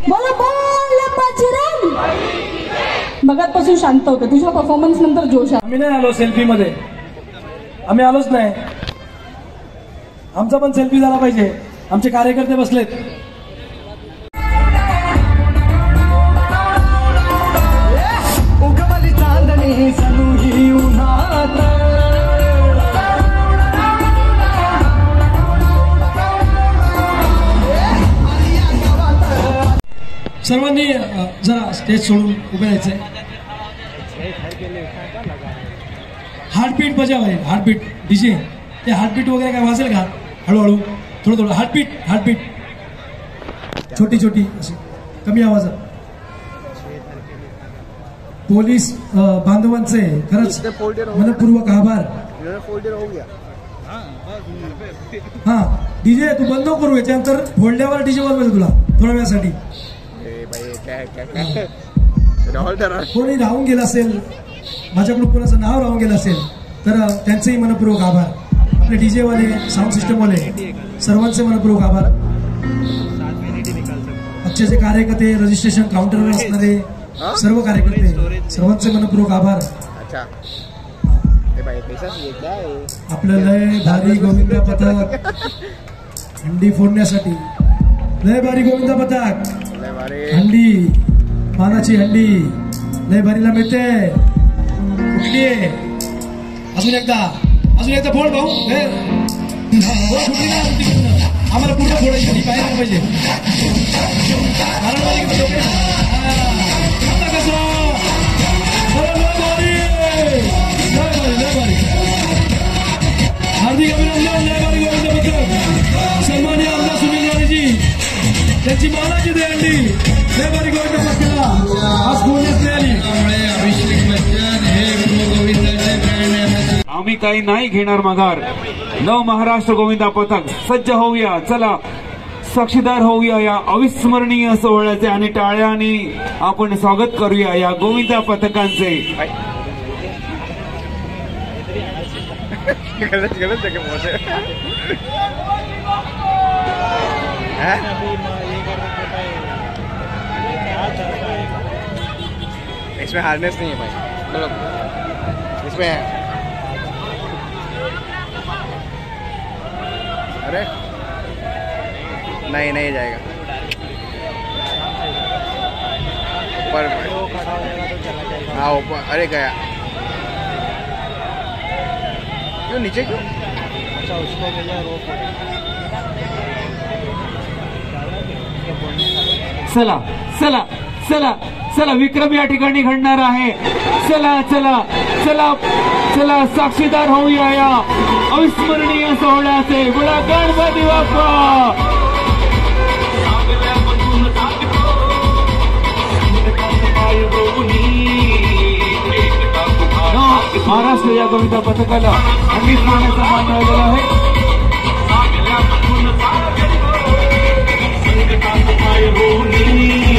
बोला बोल बाजीराव. मगातपासून शांत होते, तुझ्या परफॉर्मन्स नंतर जोश आहे. आम्ही नाही आलो सेल्फी मध्ये, आम्ही आलोच नाही. आमचा पण सेल्फी झाला पाहिजे. आमचे कार्यकर्ते बसलेत. उगवली चांदणी सनुही उन्हात, सर्वांनी जरा स्टेज सोडून उभे राहायचंय. हार्टबीट बजाव आहे, हार्टबीट डीजे. ते हार्टबीट वगैरे काय वाजेल का? हळूहळू थोडं थोडं हार्टबीट छोटी छोटी अशी कमी आवाजात. पोलीस बांधवांचे खरंच मनपूर्वक आभार. हा डीजे तू बंद करू, याच्यानंतर फोल्डरवर डीजे वाजवायचं तुला थोड्या वेळासाठी. कोणी राहून गेलं असेल, माझ्याकडून कोणाचं नाव राहून गेलं असेल तर त्यांचेही मनपूर्वक आभार. आपले डीजे वाले, साऊंड सिस्टम वाले सर्वांचे मनपूर्वक आभार. आजचे जे कार्यकर्ते, रजिस्ट्रेशन काउंटरवर असणारे सर्व कार्यकर्ते, सर्वांचे मनपूर्वक आभार. आपलं लय भारी गोविंदा पथक हंडी फोडण्यासाठी, लय भारी गोविंदा पथक हंडी, मानाची हंडी लय भारीला मिळते. कुठली अजून एकदा फोड भाऊ. आम्हाला पूर्ण फोडायची हंडी बाहेर पाहिजे. हार्दिक अभिनंदन. लय भारी गोविंदा पथक सन्माननीय आमदार सुनील राणेजी त्यांची मानाची दे हंडी. लय भारी गोविंदा पथकाला आज बोलण्यात नाही आली. आम्ही काही नाही घेणार माघार. नव महाराष्ट्र गोविंदा पथक सज्ज होऊया, चला साक्षीदार होऊया या अविस्मरणीय सोहळ्याचे आणि टाळ्यांनी आपण स्वागत करूया या गोविंदा पथकांचे. इसमें हार्नेस नहीं है भाई, इसमें है. अरे नहीं जाएगा ऊपर. हाँ ऊपर. अरे गया क्यों नीचे क्यों? अच्छा उसको भैया रोक. चला चला चला चला विक्रम या ठिकाणी घडणार आहे. चला चला चला चला साक्षीदार होऊया या अविस्मरणीय सोहळ्याचे. बोला गणपती बाप्पा. महाराष्ट्र या गोविंदा पथकाला हंडी फोडण्याचा मान मिळालेला आहे. Hey,